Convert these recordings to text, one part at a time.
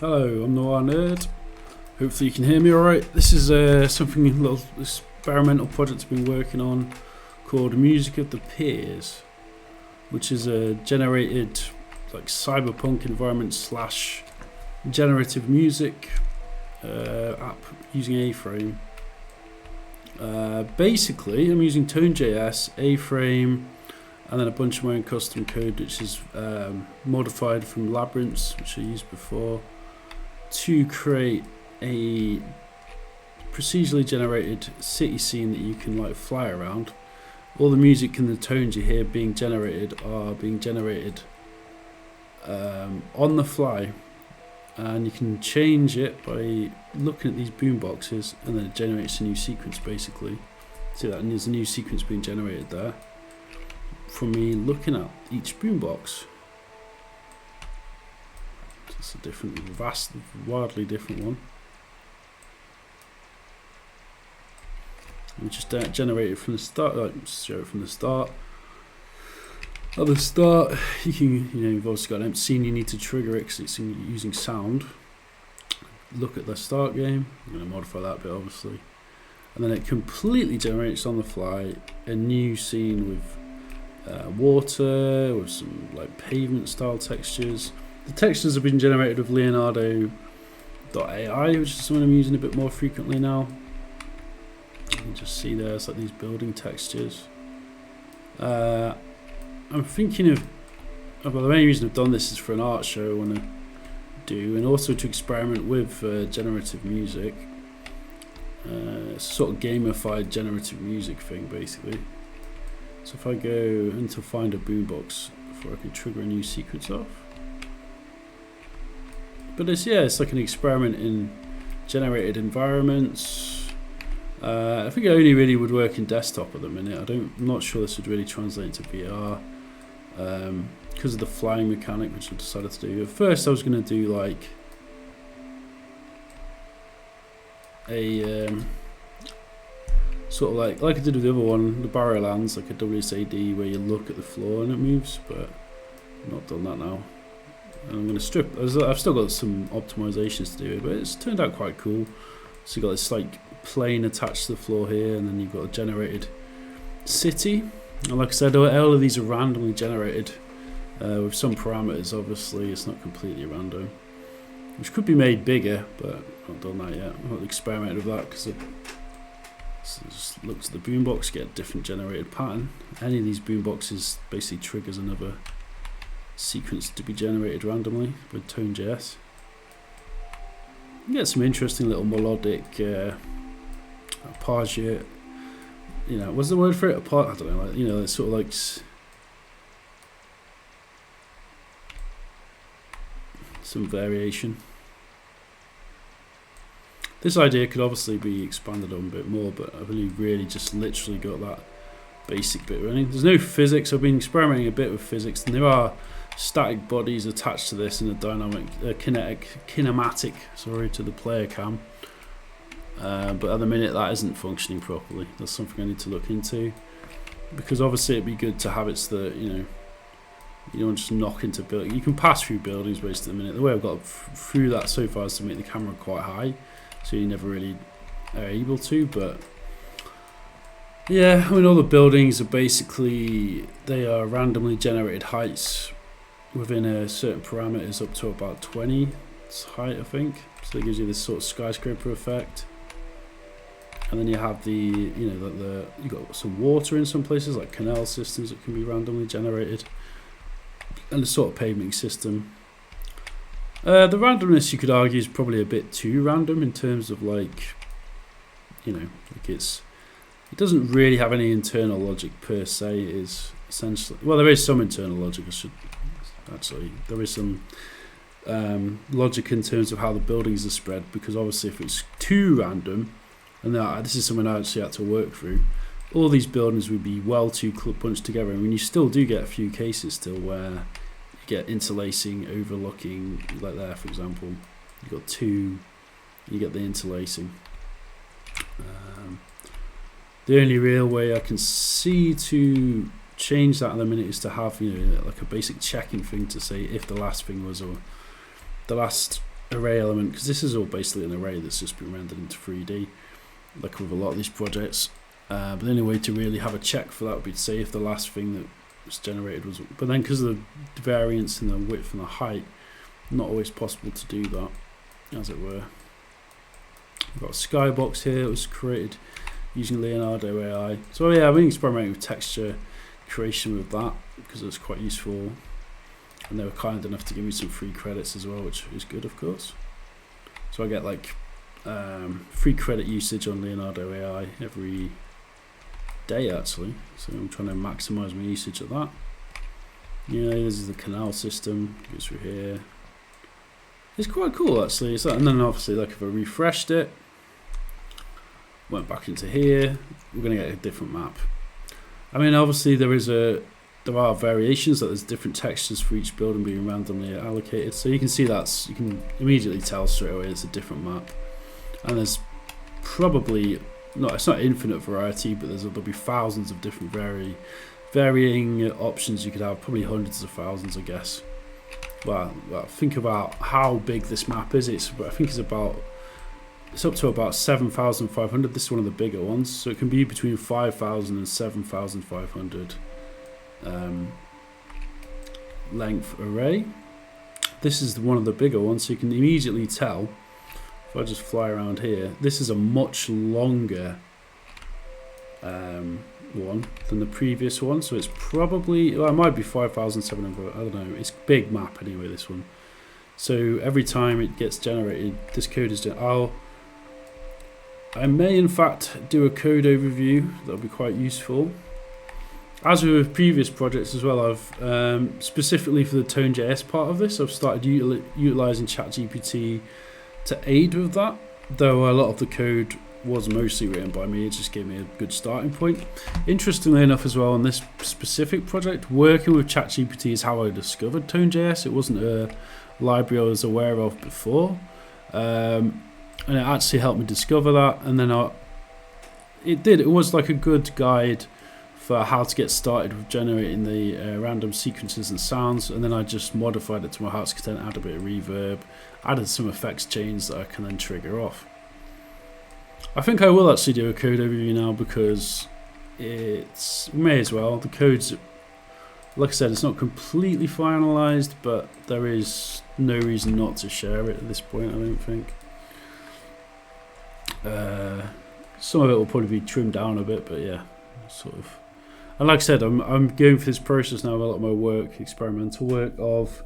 Hello, I'm Noir Nerd. Hopefully you can hear me alright. This is something, a little experimental project I've been working on called Music of the Peers, which is a generated like cyberpunk environment slash generative music app using A-Frame. Basically, I'm using Tone.js, A-Frame, and then a bunch of my own custom code, which is modified from labyrinths, which I used before, to create a procedurally generated city scene that you can like fly around. All the music and the tones you hear being generated are being generated on the fly, and you can change it by looking at these boom boxes, and then it generates a new sequence basically. See that, and there's a new sequence being generated there from me looking at each boombox. It's a different, wildly different one. We just generate it from the start, like show it from the start. At the start, you've obviously got an empty scene. You need to trigger it because it's using sound. Look at the start game. I'm going to modify that bit obviously, and then it completely generates on the fly a new scene with water, with some like pavement style textures. The textures have been generated with Leonardo.ai, which is something I'm using a bit more frequently now. You can just see there's like these building textures. I'm thinking of, well, the main reason I've done this is for an art show I want to do, and also to experiment with generative music. It's a sort of gamified generative music thing basically. So if I go into find a boombox before I can trigger a new sequence off. But it's like an experiment in generated environments. I think it only really would work in desktop at the minute. I'm not sure this would really translate into VR because of the flying mechanic, which I decided to do. At first I was going to do like a sort of like I did with the other one, the Barrowlands, like a WSAD where you look at the floor and it moves, but I've not done that now. And I'm going to strip. I've still got some optimizations to do, but it's turned out quite cool. So you've got this like plane attached to the floor here, and then you've got a generated city. And like I said, all of these are randomly generated with some parameters. Obviously, it's not completely random, which could be made bigger, but I've not done that yet. I've not experimented with that because just looked at the boombox, get a different generated pattern. Any of these boomboxes basically triggers another sequence to be generated randomly with Tone.js. You get some interesting little melodic arpeggio. What's the word for it? I don't know. It's sort of like some variation. This idea could obviously be expanded on a bit more, but I've only really just literally got that basic bit running. There's no physics. I've been experimenting a bit with physics, and there are static bodies attached to this and a dynamic, kinematic, to the player cam. But at the minute that isn't functioning properly. That's something I need to look into, because obviously it'd be good to have it so that you don't just knock into buildings. You can pass through buildings basically at the minute. The way I've got through that so far is to make the camera quite high, so you never really are able to. But yeah, all the buildings are basically, they are randomly generated heights within a certain parameters up to about 20 height, I think. So it gives you this sort of skyscraper effect. And then you have you've got some water in some places, like canal systems that can be randomly generated, and a sort of pavement system. The randomness, you could argue, is probably a bit too random in terms of it doesn't really have any internal logic per se. It is essentially, well, there is some internal logic. There is some logic in terms of how the buildings are spread, because obviously if it's too random, and this is something I actually had to work through, all these buildings would be well too bunched together. I mean, you still do get a few cases still where you get interlacing, overlooking, like there for example, you get the interlacing. The only real way I can see to change that in a minute is to have like a basic checking thing to say if the last thing was, or the last array element, because this is all basically an array that's just been rendered into 3D, like with a lot of these projects. But the only way to really have a check for that would be to say if the last thing that was generated was, but then because of the variance in the width and the height, not always possible to do that, as it were. We've got a skybox here. It was created using Leonardo AI. So yeah, I've been experimenting with texture creation with that because it's quite useful, and they were kind enough to give me some free credits as well, which is good, of course. So I get like free credit usage on Leonardo AI every day actually, so I'm trying to maximize my usage of that. Yeah, this is the canal system, goes through here. It's quite cool actually. So, and then obviously, like if I refreshed it, went back into here, we're going to get a different map. I mean, obviously there are variations, that there's different textures for each building being randomly allocated. So you can see you can immediately tell straight away it's a different map. And there's probably it's not infinite variety, but there'll be thousands of different varying options you could have, probably hundreds of thousands, I guess. Well, think about how big this map is. I think it's up to about 7,500. This is one of the bigger ones, so it can be between 5,000 and 7,500 length array. This is one of the bigger ones, so you can immediately tell. If I just fly around here, this is a much longer one than the previous one, so it's probably, well, it might be 5,700, I don't know. It's a big map anyway, this one. So every time it gets generated, this code is I may in fact do a code overview. That'll be quite useful. As with previous projects as well, I've specifically for the Tone.js part of this, I've started utilizing ChatGPT to aid with that, though a lot of the code was mostly written by me. It just gave me a good starting point. Interestingly enough as well, on this specific project, working with ChatGPT is how I discovered Tone.js. It wasn't a library I was aware of before, and it actually helped me discover that. And then it was like a good guide for how to get started with generating the random sequences and sounds, and then I just modified it to my heart's content, added a bit of reverb, added some effects chains that I can then trigger off. I think I will actually do a code overview now because may as well. The code's, like I said, it's not completely finalized, but there is no reason not to share it at this point, I don't think. Some of it will probably be trimmed down a bit, but yeah, sort of. And like I said, I'm going through this process now, a lot of my work, experimental work, of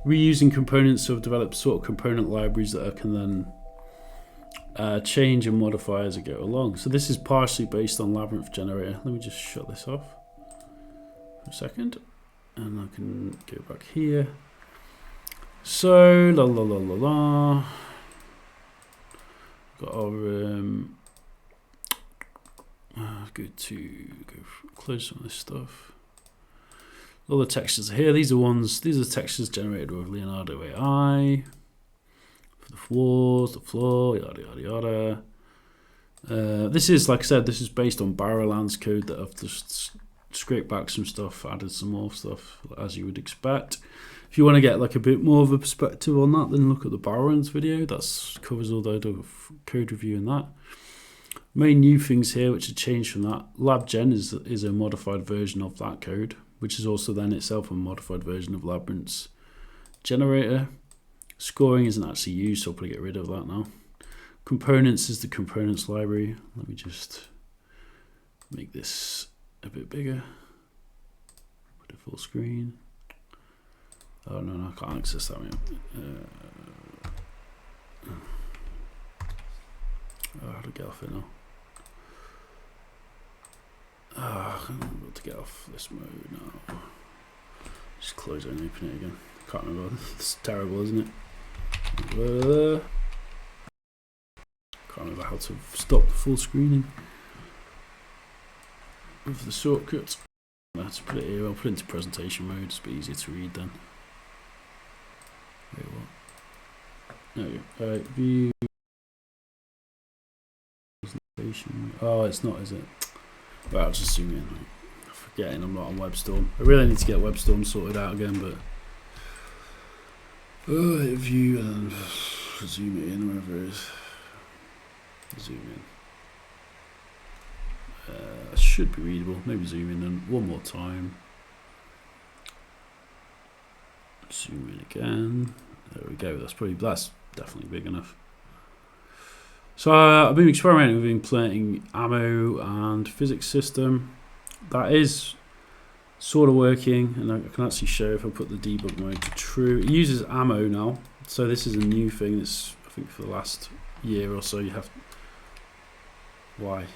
reusing components. So I've developed sort of component libraries that I can then change and modify as I go along. So this is partially based on Labyrinth Generator. Let me just shut this off for a second, and I can go back here. So got our good to go close on this stuff. All the textures are here. These are textures generated with Leonardo AI for the floors, the floor, yada yada yada. This is, like I said, this is based on Barrowland's code that I've just scraped back some stuff, added some more stuff as you would expect. If you want to get like a bit more of a perspective on that, then look at the Barrowlands video. That covers all the code review and that. Main new things here which have changed from that. LabGen is a modified version of that code, which is also then itself a modified version of Labyrinth's generator. Scoring isn't actually used, so I'll probably get rid of that now. Components is the components library. Let me just make this a bit bigger. Put it full screen. Oh no, I can't access that one. How to get off it now? I'm about to get off this mode now. Just close it and open it again. Can't remember. It's terrible, isn't it? Can't remember how to stop full screening with the shortcut. Let's put it here. I'll put it into presentation mode. It's a bit easier to read then. Wait, what? There you go. Alright, view. Oh, it's not, is it? Right, I'll just zoom in. I'm forgetting I'm not on WebStorm. I really need to get WebStorm sorted out again, but view and Zoom it in, wherever it is. Zoom in. Should be readable. Maybe zoom in and one more time. Zoom in again. There we go. That's definitely big enough. So I've been experimenting with implementing ammo and physics system. That is sort of working, and I can actually show if I put the debug mode to true. It uses ammo now, so this is a new thing. That's, I think, for the last year or so. You have. Why?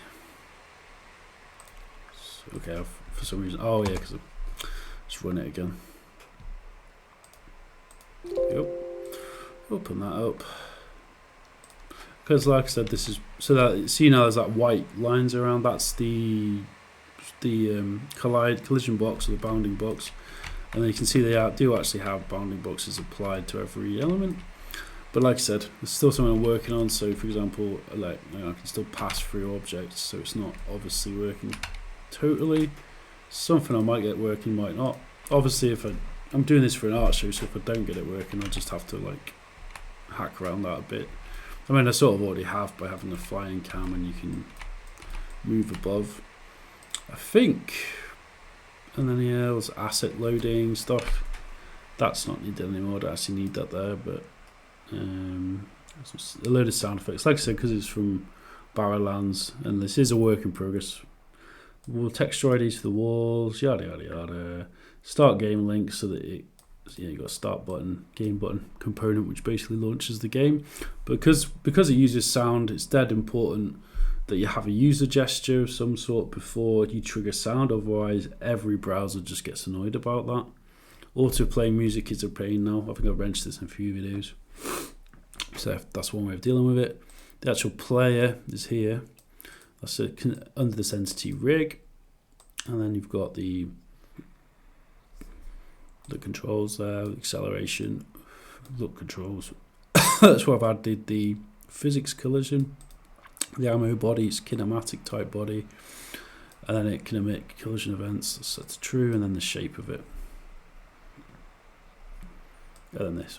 So, okay, for some reason. Oh yeah, because let's run it again. Yep. Open that up. Because, like I said, this is so that see now there's that white lines around. That's the collision box or the bounding box, and then you can see they do actually have bounding boxes applied to every element. But like I said, there's still something I'm working on. So, for example, I can still pass through objects, so it's not obviously working totally. Something I might get working, might not. Obviously, if I'm doing this for an art show, so if I don't get it working, I'll just have to like hack around that a bit. I mean, I sort of already have by having the flying cam, and you can move above, I think. And then yeah, there's asset loading stuff. That's not needed anymore. I don't actually need that there, but a load of sound effects. Like I said, because it's from Barrowlands, and this is a work in progress. We'll texture IDs for the walls, yada yada yada. Start game link so that you got a start button, game button component, which basically launches the game. But because it uses sound, it's dead important that you have a user gesture of some sort before you trigger sound. Otherwise, every browser just gets annoyed about that. Auto-playing music is a pain now. I think I've mentioned this in a few videos. So that's one way of dealing with it. The actual player is here. That's under this entity rig. And then you've got the controls there, acceleration, look controls. That's where I've added the physics collision. The ammo body is kinematic type body, and then it can emit collision events. That's true, and then the shape of it, and then this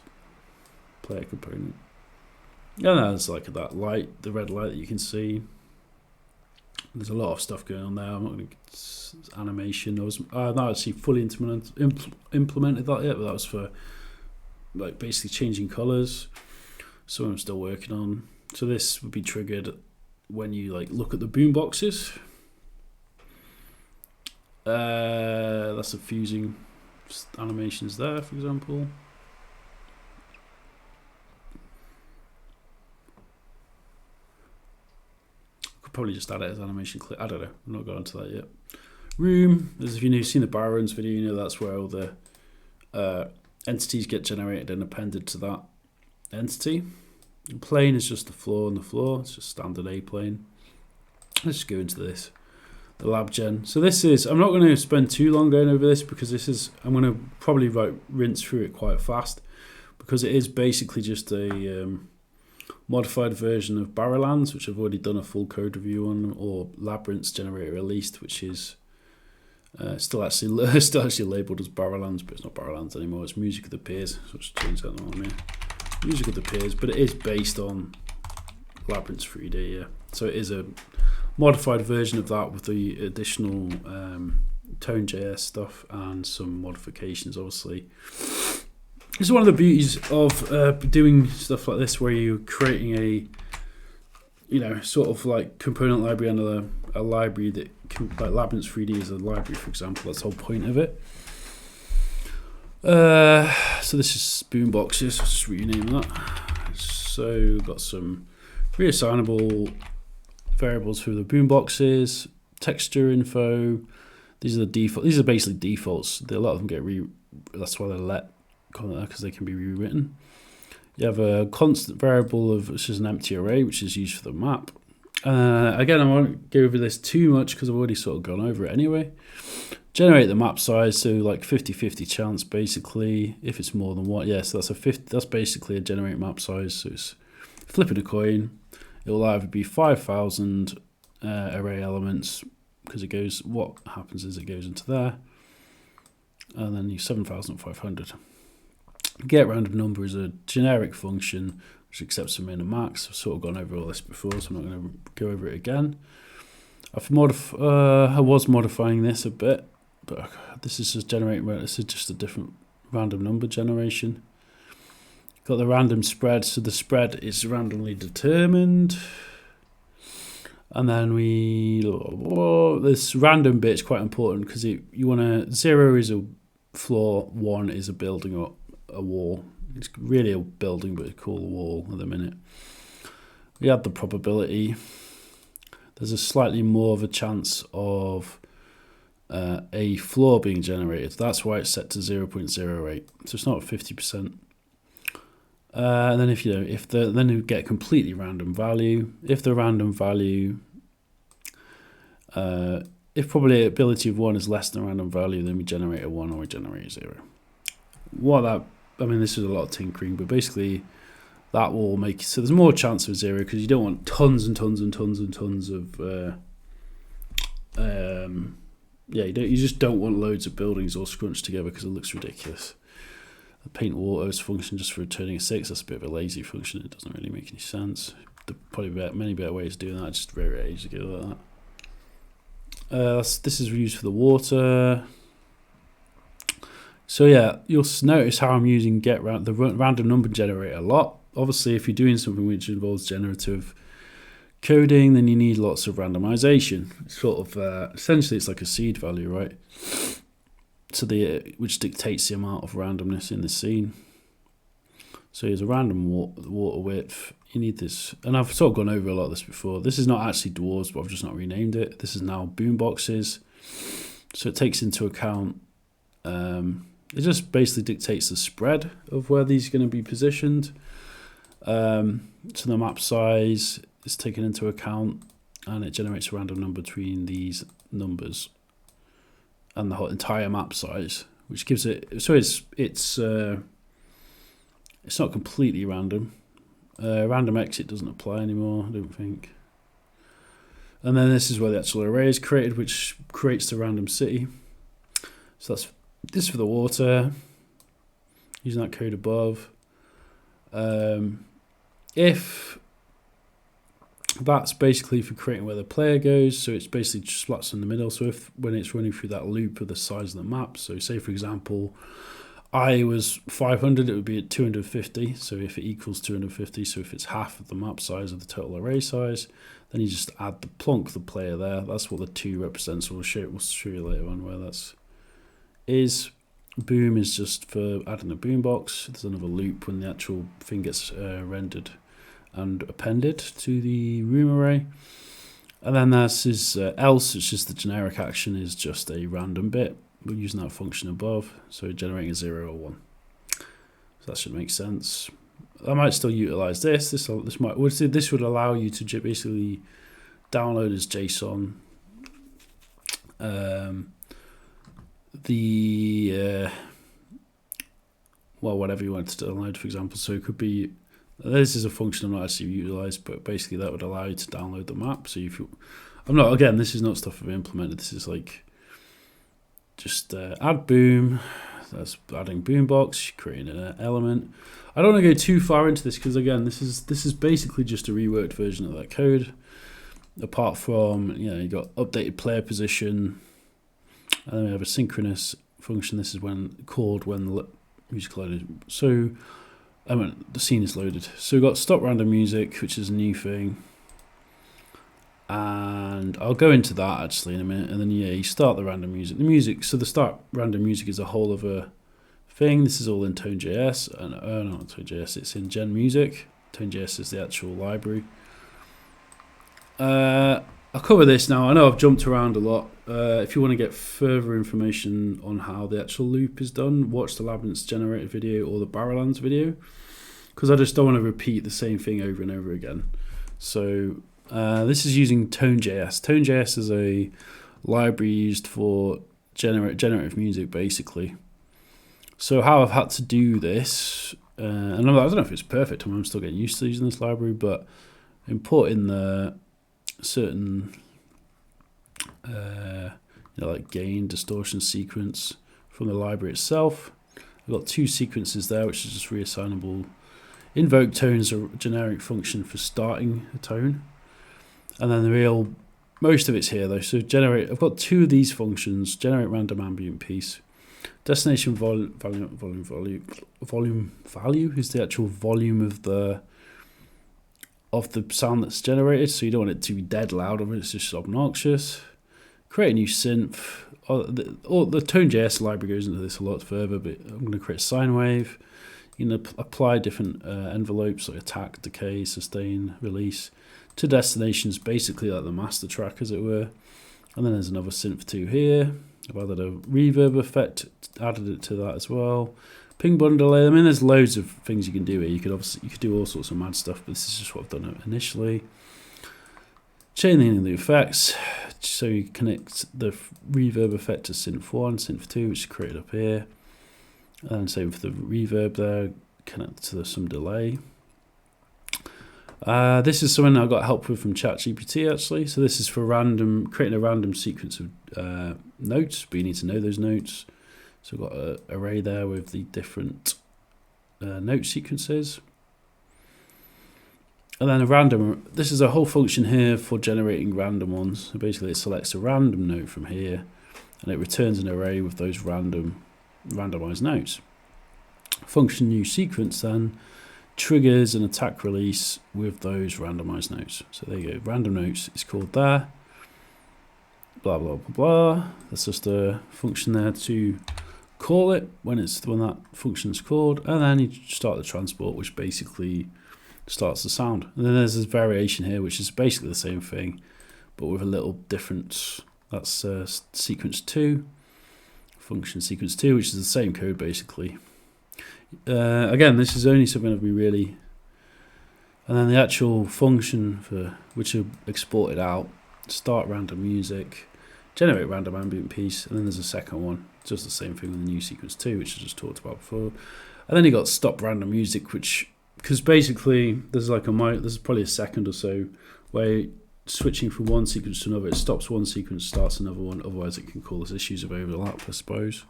player component. And there's like that light, the red light that you can see. There's a lot of stuff going on there. I'm not going to animation. I've not actually fully implemented that yet, but that was for like basically changing colors. So I'm still working on. So this would be triggered when you like look at the boom boxes. That's the fusing animations there, for example. Could probably just add it as animation clip. I don't know. I'm not got into that yet. Room. As if you've seen the Barons video, you know that's where all the entities get generated and appended to that entity. The plane is just the floor and the floor. It's just standard A plane. Let's just go into this. The lab gen. So this is, I'm not going to spend too long going over this because this is, I'm going to probably rinse through it quite fast because it is basically just a modified version of Barrowlands, which I've already done a full code review on, or Labyrinth's generator released, which is still actually labelled as Barrowlands, but it's not Barrowlands anymore. It's Music of the Peers. So let's change that on here. Music of the Peers, but it is based on Labyrinth's 3D, yeah. So it is a modified version of that with the additional Tone.js stuff and some modifications, obviously. This is one of the beauties of doing stuff like this, where you're creating a, sort of like component library under a library that can, like Labyrinth 3D is a library, for example. That's the whole point of it. So this is boom boxes. I'll just rename that. So we've got some reassignable variables for the boom boxes, texture info. These are the default. These are basically defaults. A lot of them get that's why they're let because they can be rewritten. You have a constant variable which is an empty array, which is used for the map. Again, I won't go over this too much because I've already sort of gone over it anyway. Generate the map size, so like 50-50 chance basically, if it's more than one. Yeah, so that's basically a generate map size. So it's flipping a coin. It will either be 5,000 array elements, because what happens is it goes into there, and then you 7,500. Get random number is a generic function which accepts a min and max. I've sort of gone over all this before, so I'm not going to go over it again. I was modifying this a bit, but this is just generating. This is just a different random number generation. Got the random spread, so the spread is randomly determined. And then this random bit is quite important because you want to, 0 is a floor, 1 is a building or a wall. It's really a building, but it's called a wall at the minute. We add the probability. There's a slightly more of a chance of a floor being generated. That's why it's set to 0.08. So it's not 50%. And then then you get completely random value. If the random value, if probability of 1 is less than random value, then we generate a 1 or we generate a 0. This is a lot of tinkering, but basically that will make, so there's more chance of 0 because you don't want tons and tons and tons and tons of, you just don't want loads of buildings all scrunched together because it looks ridiculous. The paint autos function just for returning a 6, that's a bit of a lazy function. It doesn't really make any sense. There's probably many better ways of doing that. I just very ages ago like that. This is used for the water. So yeah, you'll notice how I'm using the random number generator a lot. Obviously, if you're doing something which involves generative coding, then you need lots of randomization. Essentially, it's like a seed value, right? So which dictates the amount of randomness in the scene. So here's a random water width. You need this, and I've sort of gone over a lot of this before. This is not actually dwarves, but I've just not renamed it. This is now boomboxes. So it takes into account. It just basically dictates the spread of where these are going to be positioned. So the map size is taken into account, and it generates a random number between these numbers and the whole entire map size, which gives it, so it's not completely random. Random exit doesn't apply anymore, I don't think. And then this is where the actual array is created, which creates the random city. So that's this for the water, using that code above. If that's basically for creating where the player goes, so it's basically just slots in the middle. So when it's running through that loop of the size of the map, so say for example I was 500, it would be at 250. So if it equals 250, so if it's half of the map size of the total array size, then you just add plonk the player there. That's what the 2 represents. We'll show you later on where that's is. Boom is just for adding a boom box. There's another loop when the actual thing gets rendered and appended to the room array. And then this is else, it's just the generic action is just a random bit. We're using that function above, so generating a 0 or 1. So that should make sense. I might still utilize this. This would allow you to basically download as JSON whatever you want to download, for example. So it could be, this is a function I'm not actually utilized, but basically that would allow you to download the map. So this is not stuff I've implemented. This is like just add boom. That's adding boombox, creating an element. I don't want to go too far into this because again, this is basically just a reworked version of that code. Apart from you got updated player position, and then we have a synchronous function. This is when the music loaded. So the scene is loaded. So we've got stop random music, which is a new thing. And I'll go into that actually in a minute. And then you start the random music. So the start random music is a whole other thing. This is all in Tone.js. And not Tone.js, it's in Gen Music. Tone.js is the actual library. I'll cover this now. I know I've jumped around a lot. If you want to get further information on how the actual loop is done, watch the Labyrinths Generator video or the Barrowlands video, because I just don't want to repeat the same thing over and over again. So this is using Tone.js. Tone.js is a library used for generative music, basically. So how I've had to do this, and I don't know if it's perfect. I'm still getting used to using this library, but importing the certain like gain, distortion, sequence from the library itself, I've got two sequences there, which is just reassignable. Invoke tone is a generic function for starting a tone. And then most of it's here though. So I've got two of these functions, generate random ambient piece. Destination volume value is the actual volume of the sound that's generated. So you don't want it to be dead loud, or it's just obnoxious. Create a new synth. The Tone.js library goes into this a lot further, but I'm going to create a sine wave. You can apply different envelopes like attack, decay, sustain, release to destinations, basically like the master track, as it were. And then there's another synth 2 here. I've added a reverb effect, added it to that as well. Ping button delay. I mean, there's loads of things you can do here. You could do all sorts of mad stuff, but this is just what I've done initially. Chaining the effects. So you connect the reverb effect to synth 1, synth 2, which is created up here. And same for the reverb there, connect to some delay. This is something I got help with from ChatGPT actually. So this is for creating a random sequence of notes, but you need to know those notes. So I've got an array there with the different note sequences. And then this is a whole function here for generating random ones. So basically it selects a random note from here and it returns an array with those randomized notes. Function new sequence then triggers an attack release with those randomized notes. So there you go, random notes is called there. Blah blah blah blah. That's just a function there to call it when that function's called, and then you start the transport, which basically starts the sound. And then there's this variation here, which is basically the same thing, but with a little difference. That's sequence 2, function sequence 2, which is the same code basically. Again, this is only something I've been really, and then the actual function for which are exported out, start random music, generate random ambient piece, and then there's a second one, just the same thing with the new sequence 2, which I just talked about before. And then you got stop random music, which, because basically there's probably a second or so where switching from one sequence to another, it stops one sequence, starts another one, otherwise it can cause issues of overlap, I suppose.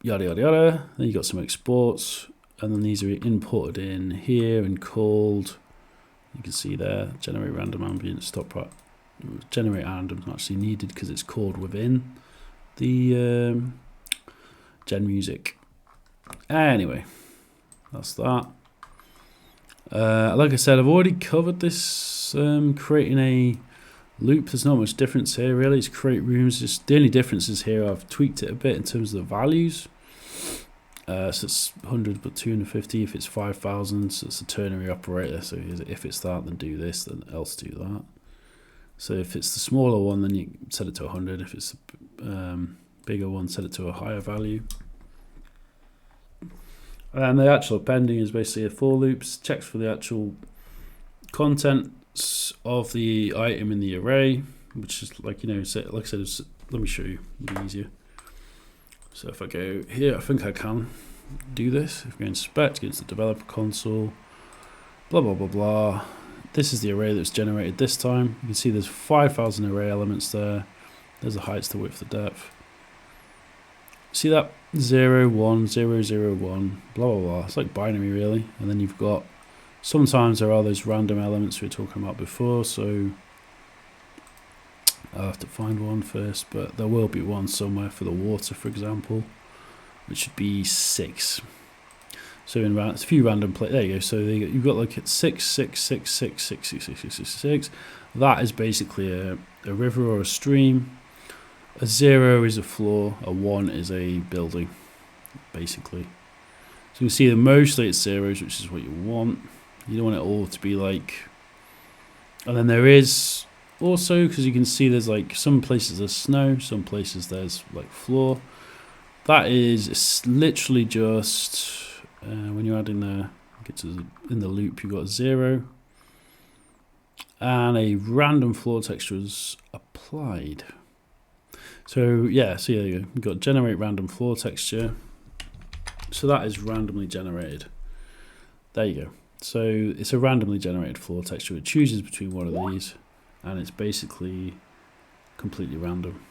Yada yada yada. Then you got some exports, and then these are imported in here and called. You can see there, generate random ambient, generate random is actually needed because it's called within the gen music. Anyway, that's that. Like I said, I've already covered this, creating a loop. There's not much difference here really. It's create rooms. Just the only difference is here I've tweaked it a bit in terms of the values. So it's 100 but 250 if it's 5,000, so it's a ternary operator. So if it's that, then do this, then else do that. So if it's the smaller one, then you set it to 100. If it's a bigger one, set it to a higher value. And the actual appending is basically a for loops, checks for the actual contents of the item in the array, which is like, like I said, let me show you, it'll be easier. So if I go here, I think I can do this. If we go inspect, go into the developer console, blah, blah, blah, blah. This is the array that's generated this time. You can see there's 5,000 array elements there. There's the heights, the width, the depth. See that? 0, 1, 0, 0, 1, blah, blah, blah. It's like binary really. And then you've got, sometimes there are those random elements we were talking about before, so I'll have to find one first, but there will be one somewhere for the water, for example, which should be 6. So in a few random places, there you go. So you've got like 6, 6, 6, 6, 6, 6, 6, 6, 6, 6. That is basically a river or a stream. A 0 is a floor, a 1 is a building, basically. So you can see that mostly it's zeros, which is what you want. You don't want it all to be like, and then there is also, because you can see there's like some places there's snow, some places there's like floor. That is literally just when you add in in the loop, you've got 0 and a random floor texture is applied. So yeah, so there you go. You've got generate random floor texture. So that is randomly generated. There you go. So it's a randomly generated floor texture. It chooses between one of these, and it's basically completely random.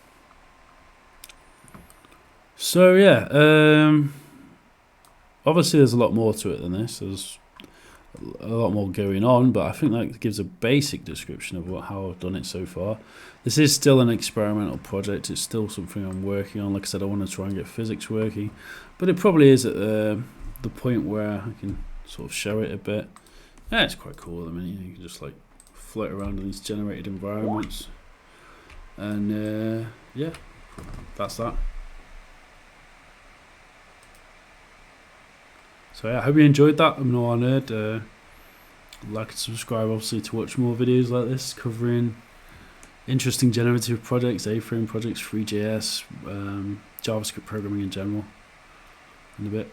So yeah, obviously there's a lot more to it than this. There's a lot more going on, but I think that gives a basic description of how I've done it so far. This is still an experimental project. It's still something I'm working on. Like I said, I want to try and get physics working, but it probably is at the point where I can sort of show it a bit. Yeah, it's quite cool. I mean, you can just like float around in these generated environments, and yeah, that's that. So yeah, I hope you enjoyed that. I'm Noah Nerd. Like and subscribe, obviously, to watch more videos like this covering interesting generative projects, A-frame projects, Three.js, JavaScript programming in general, in a bit.